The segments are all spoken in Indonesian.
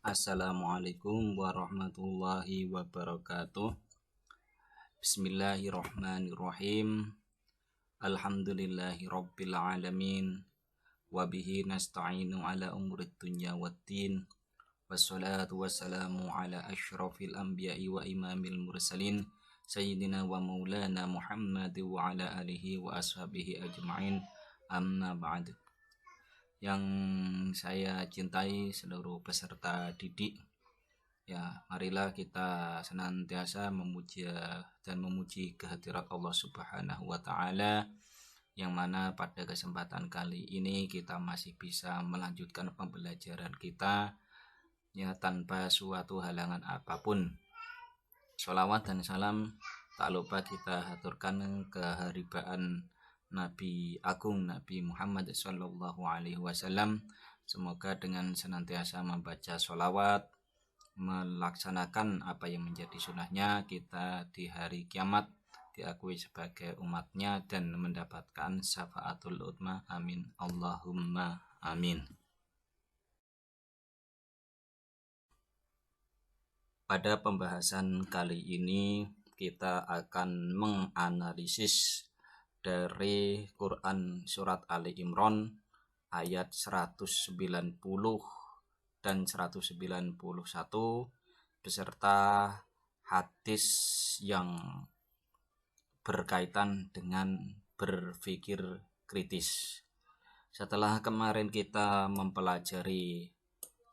Assalamualaikum warahmatullahi wabarakatuh. Bismillahirrahmanirrahim. Alhamdulillahi rabbil alamin. Wabihi nasta'inu ala umurid dunya waddin. Wassalatu wassalamu ala ashrafil anbiya'i wa imamil mursalin, Sayyidina wa maulana Muhammad wa ala alihi wa ashabihi ajma'in. Amma ba'd. Yang saya cintai seluruh peserta didik, ya, marilah kita senantiasa memuji kehadirat Allah Subhanahu wa taala, yang mana pada kesempatan kali ini kita masih bisa melanjutkan pembelajaran kita ya tanpa suatu halangan apapun. Sholawat dan salam tak lupa kita haturkan keharibaan Nabi Agung Nabi Muhammad SAW. Semoga dengan senantiasa membaca sholawat, melaksanakan apa yang menjadi sunnahnya, kita di hari kiamat diakui sebagai umatnya dan mendapatkan syafaatul utma. Amin Allahumma amin. Pada pembahasan kali ini kita akan menganalisis dari Quran Surat Ali Imran ayat 190 dan 191 beserta hadis yang berkaitan dengan berpikir kritis. Setelah kemarin kita mempelajari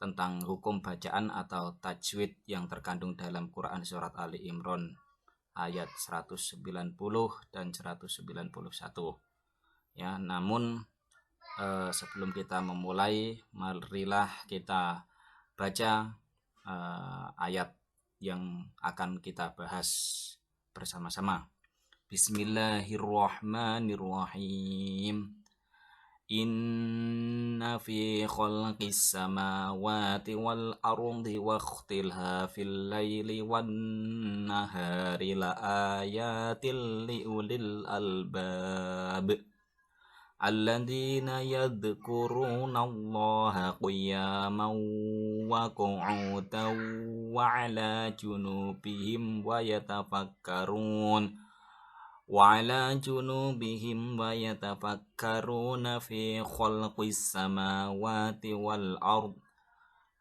tentang hukum bacaan atau tajwid yang terkandung dalam Quran Surat Ali Imran ayat 190 dan 191 ya, namun sebelum kita memulai, marilah kita baca ayat yang akan kita bahas bersama-sama. Bismillahirrahmanirrahim. Inna fi khalqis samawati wal ardi wa ikhtilafil laili wan nahari la ayatil liulil albab alladzina yadhkuruna Allaha qiyaman wa qu'udan wa 'ala junubihim wa yatafakkaruna fi khalqis samawati wal ard.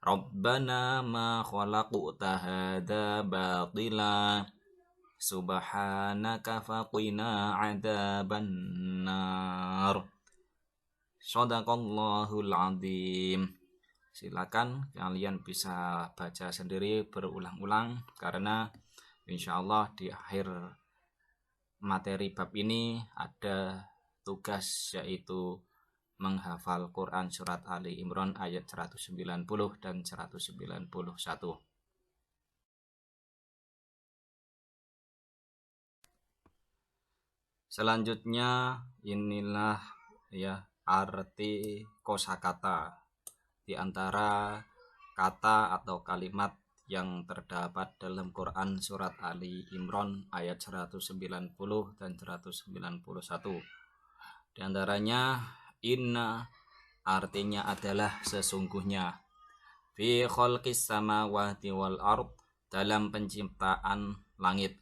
Rabbana ma khalaqta hadza batila subhanaka faqina 'adzaban nar. Shadaqallahul azim. Silakan kalian bisa baca sendiri berulang-ulang, karena insyaallah di akhir materi bab ini ada tugas, yaitu menghafal Quran Surat Ali Imran ayat 190 dan 191. Selanjutnya inilah ya arti kosakata di antara kata atau kalimat yang terdapat dalam Quran Surat Ali Imran ayat 190 dan 191. Di antaranya inna artinya adalah sesungguhnya, fi khalqis samawati wal ard dalam penciptaan langit,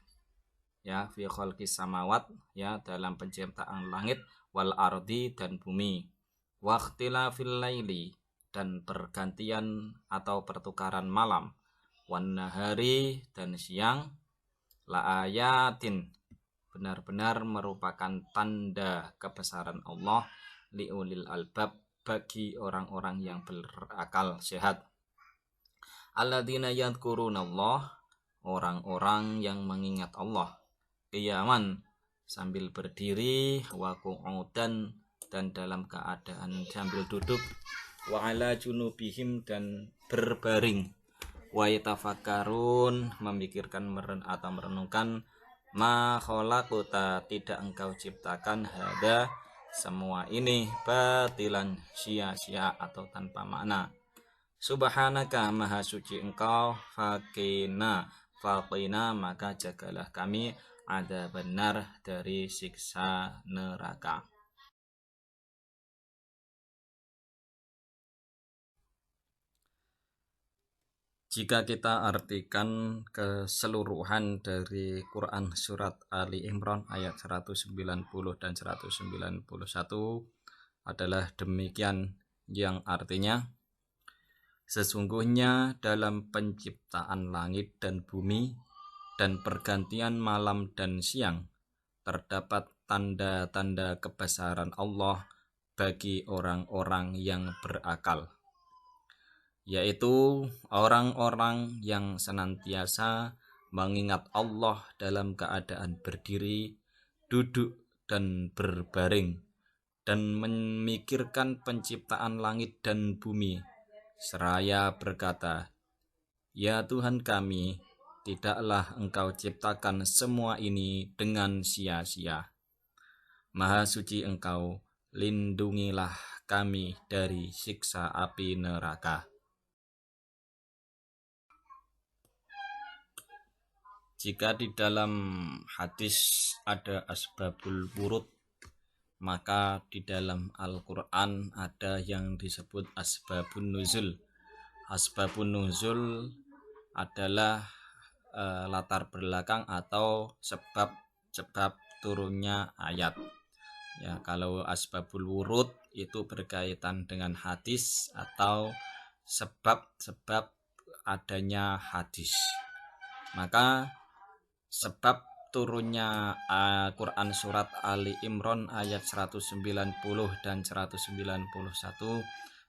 ya, fi khalqis samawat ya dalam penciptaan langit, wal ardi dan bumi, wa ikhtilafil laili dan pergantian atau pertukaran malam, wan nahari dan siang, la ayatin benar-benar merupakan tanda kebesaran Allah, liulil albab bagi orang-orang yang berakal sehat, alladzina yadhkurunallah orang-orang yang mengingat Allah, qiyaman sambil berdiri, wa qu'udan dan dalam keadaan sambil duduk, wa 'ala junubihim dan berbaring, wa yatafakkarun memikirkan atau merenungkan, ma khalaqta tidak engkau ciptakan, hada semua ini, batilan sia-sia atau tanpa makna, subhanaka maha suci engkau, faqina maka jagalah kami, ada benar dari siksa neraka. Jika kita artikan keseluruhan dari Quran surat Ali Imran ayat 190 dan 191 adalah demikian, yang artinya, sesungguhnya dalam penciptaan langit dan bumi dan pergantian malam dan siang terdapat tanda-tanda kebesaran Allah bagi orang-orang yang berakal, yaitu orang-orang yang senantiasa mengingat Allah dalam keadaan berdiri, duduk, dan berbaring, dan memikirkan penciptaan langit dan bumi, seraya berkata, "Ya Tuhan kami, tidaklah Engkau ciptakan semua ini dengan sia-sia. Maha suci Engkau, lindungilah kami dari siksa api neraka." Jika di dalam hadis ada asbabul wurud, maka di dalam Al-Quran ada yang disebut asbabun nuzul. Asbabun nuzul adalah latar belakang atau sebab turunnya ayat. Ya, kalau asbabul wurud itu berkaitan dengan hadis atau sebab-sebab adanya hadis. Maka sebab turunnya Quran surat Ali Imran ayat 190 dan 191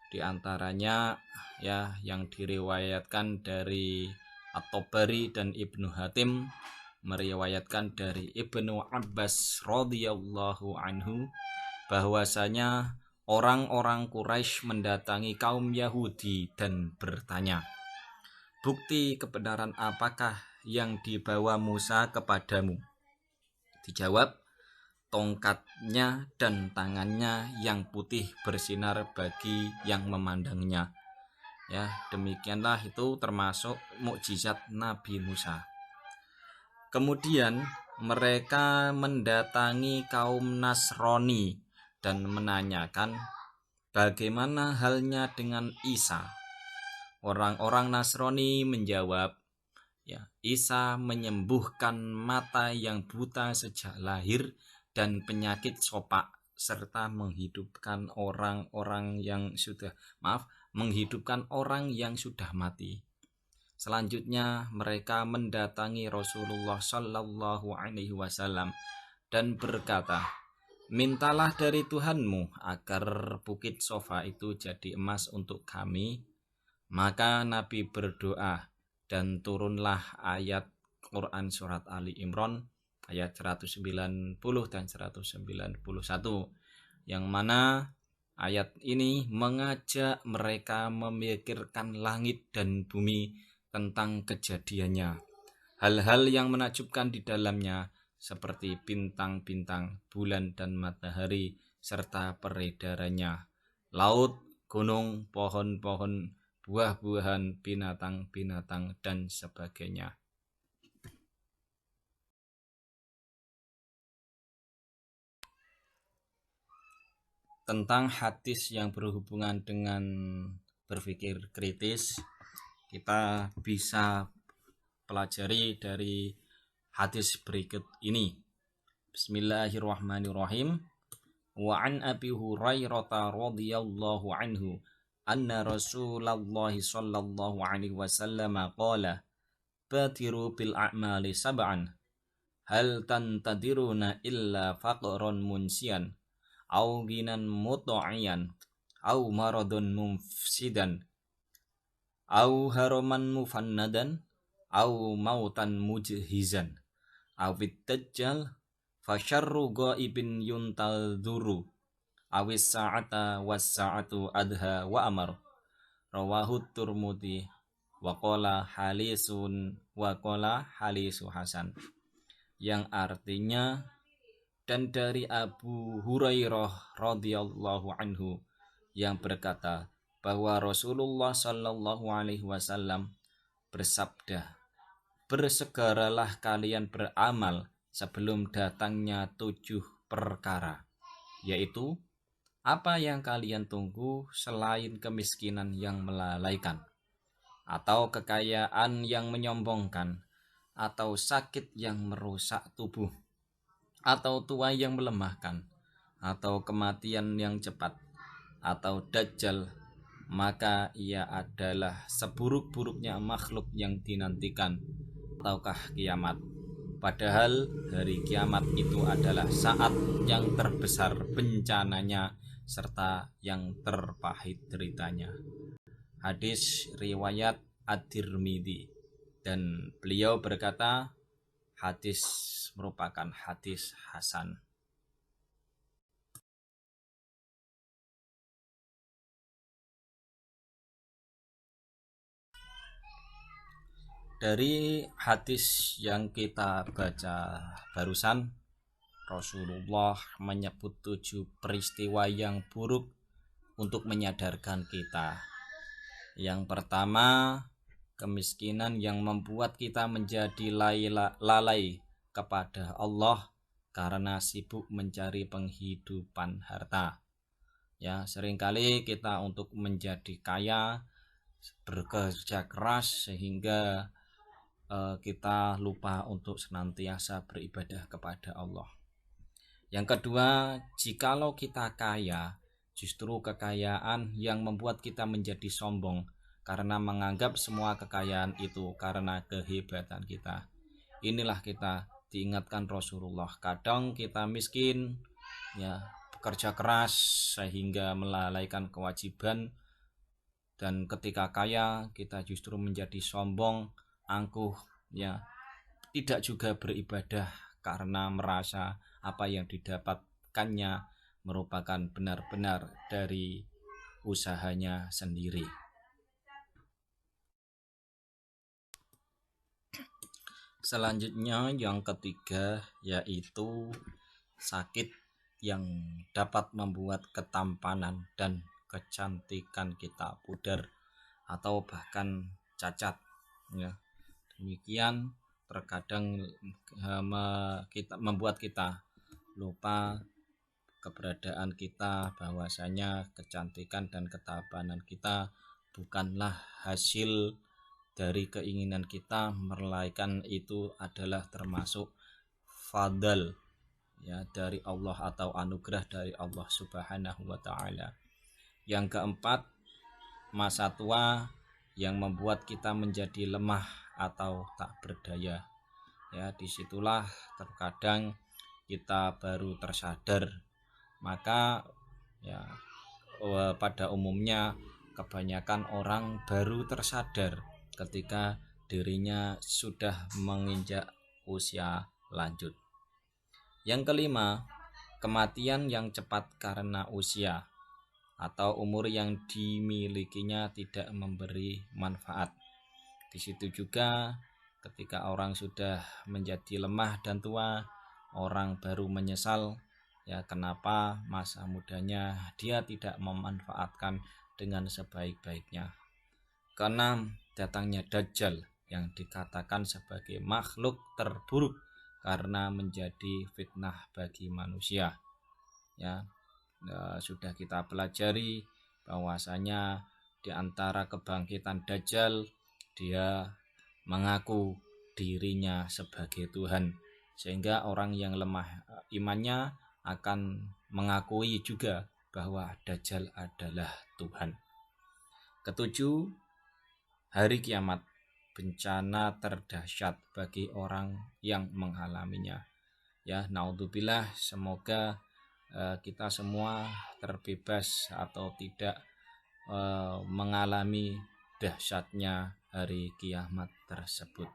diantaranya ya yang diriwayatkan dari At-Tabari dan Ibnu Hatim meriwayatkan dari Ibnu Abbas radhiyallahu anhu bahwasanya orang-orang Quraisy mendatangi kaum Yahudi dan bertanya, "Bukti kebenaran apakah yang dibawa Musa kepadamu?" Dijawab, "Tongkatnya dan tangannya yang putih bersinar bagi yang memandangnya." Ya, demikianlah itu termasuk mukjizat Nabi Musa. Kemudian mereka mendatangi kaum Nasrani dan menanyakan bagaimana halnya dengan Isa. Orang-orang Nasrani menjawab, ya, Isa menyembuhkan mata yang buta sejak lahir dan penyakit sopak, serta menghidupkan orang yang sudah mati. Selanjutnya mereka mendatangi Rasulullah Shallallahu Alaihi Wasallam dan berkata, "Mintalah dari Tuhanmu agar bukit Sofa itu jadi emas untuk kami." Maka Nabi berdoa dan turunlah ayat Quran surat Ali Imran ayat 190 dan 191, yang mana ayat ini mengajak mereka memikirkan langit dan bumi tentang kejadiannya, hal-hal yang menakjubkan di dalamnya seperti bintang-bintang, bulan dan matahari, serta peredarannya, laut, gunung, pohon-pohon, buah-buahan, binatang-binatang, dan sebagainya. Tentang hadis yang berhubungan dengan berpikir kritis, kita bisa pelajari dari hadis berikut ini. Bismillahirrahmanirrahim. Wa an Abi Hurairah radhiyallahu anhu anna Rasulullah sallallahu alaihi wasallam qala, "Batiru bil a'mali sab'an, hal tantadiruna illa faqran munsian, au ginan mutaiyan, au maradun mufsidan, au haraman mufannadan, au mautan mujhizan, au dajjal, fasyarru ghaibin yuntadhuru, awis sa'ata was sa'atu adha wa amar." Rawahu Tirmidzi wa qala halisu hasan, yang artinya, dan dari Abu Hurairah radhiyallahu anhu yang berkata bahwa Rasulullah sallallahu alaihi wasallam bersabda, "Bersegeralah kalian beramal sebelum datangnya 7 perkara, yaitu apa yang kalian tunggu selain kemiskinan yang melalaikan, atau kekayaan yang menyombongkan, atau sakit yang merusak tubuh, atau tua yang melemahkan, atau kematian yang cepat, atau dajjal, maka ia adalah seburuk-buruknya makhluk yang dinantikan, ataukah kiamat. Padahal hari kiamat itu adalah saat yang terbesar bencananya serta yang terpahit deritanya. Hadis riwayat At-Tirmidzi, dan beliau berkata hadis merupakan hadis hasan. Dari hadis yang kita baca barusan, Rasulullah menyebut 7 peristiwa yang buruk untuk menyadarkan kita. Yang pertama, kemiskinan yang membuat kita menjadi lalai kepada Allah karena sibuk mencari penghidupan harta. Ya, seringkali kita untuk menjadi kaya bekerja keras sehingga kita lupa untuk senantiasa beribadah kepada Allah. Yang kedua, jikalau kita kaya, justru kekayaan yang membuat kita menjadi sombong karena menganggap semua kekayaan itu karena kehebatan kita. Inilah kita diingatkan Rasulullah. Kadang kita miskin, ya, bekerja keras sehingga melalaikan kewajiban, dan ketika kaya kita justru menjadi sombong, angkuh, ya, tidak juga beribadah karena merasa apa yang didapatkannya merupakan benar-benar dari usahanya sendiri. Selanjutnya yang ketiga yaitu sakit yang dapat membuat ketampanan dan kecantikan kita pudar atau bahkan cacat, ya. Demikian terkadang membuat kita lupa keberadaan kita, bahwasanya kecantikan dan ketampanan kita bukanlah hasil dari keinginan kita, melainkan itu adalah termasuk fadl, ya, dari Allah atau anugerah dari Allah Subhanahu wa taala. Yang keempat, masa tua yang membuat kita menjadi lemah atau tak berdaya. Ya, disitulah terkadang kita baru tersadar. Maka ya, pada umumnya kebanyakan orang baru tersadar ketika dirinya sudah menginjak usia lanjut. Yang kelima, kematian yang cepat karena usia atau umur yang dimilikinya tidak memberi manfaat. Di situ juga ketika orang sudah menjadi lemah dan tua, orang baru menyesal, ya, kenapa masa mudanya dia tidak memanfaatkan dengan sebaik-baiknya. Keenam, datangnya Dajjal yang dikatakan sebagai makhluk terburuk karena menjadi fitnah bagi manusia. Ya, sudah kita pelajari bahwasanya di antara kebangkitan Dajjal, dia mengaku dirinya sebagai Tuhan, sehingga orang yang lemah imannya akan mengakui juga bahwa Dajjal adalah Tuhan. Ketujuh, hari kiamat, bencana terdahsyat bagi orang yang mengalaminya. Ya, naudzubillah, semoga kita semua terbebas atau tidak mengalami dahsyatnya hari kiamat tersebut.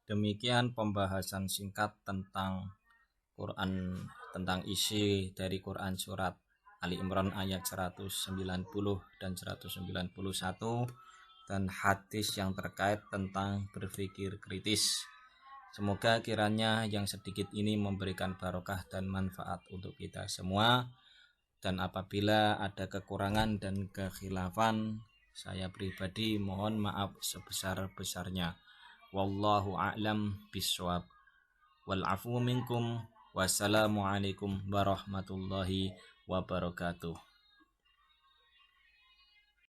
Demikian pembahasan singkat tentang Quran, tentang isi dari Quran surat Ali Imran ayat 190 dan 191, dan hadis yang terkait tentang berpikir kritis. Semoga kiranya yang sedikit ini memberikan barokah dan manfaat untuk kita semua. Dan apabila ada kekurangan dan kekhilafan, saya pribadi mohon maaf sebesar-besarnya. Wallahu a'lam bishawab. Wal afu minkum. Wassalamualaikum warahmatullahi wabarakatuh.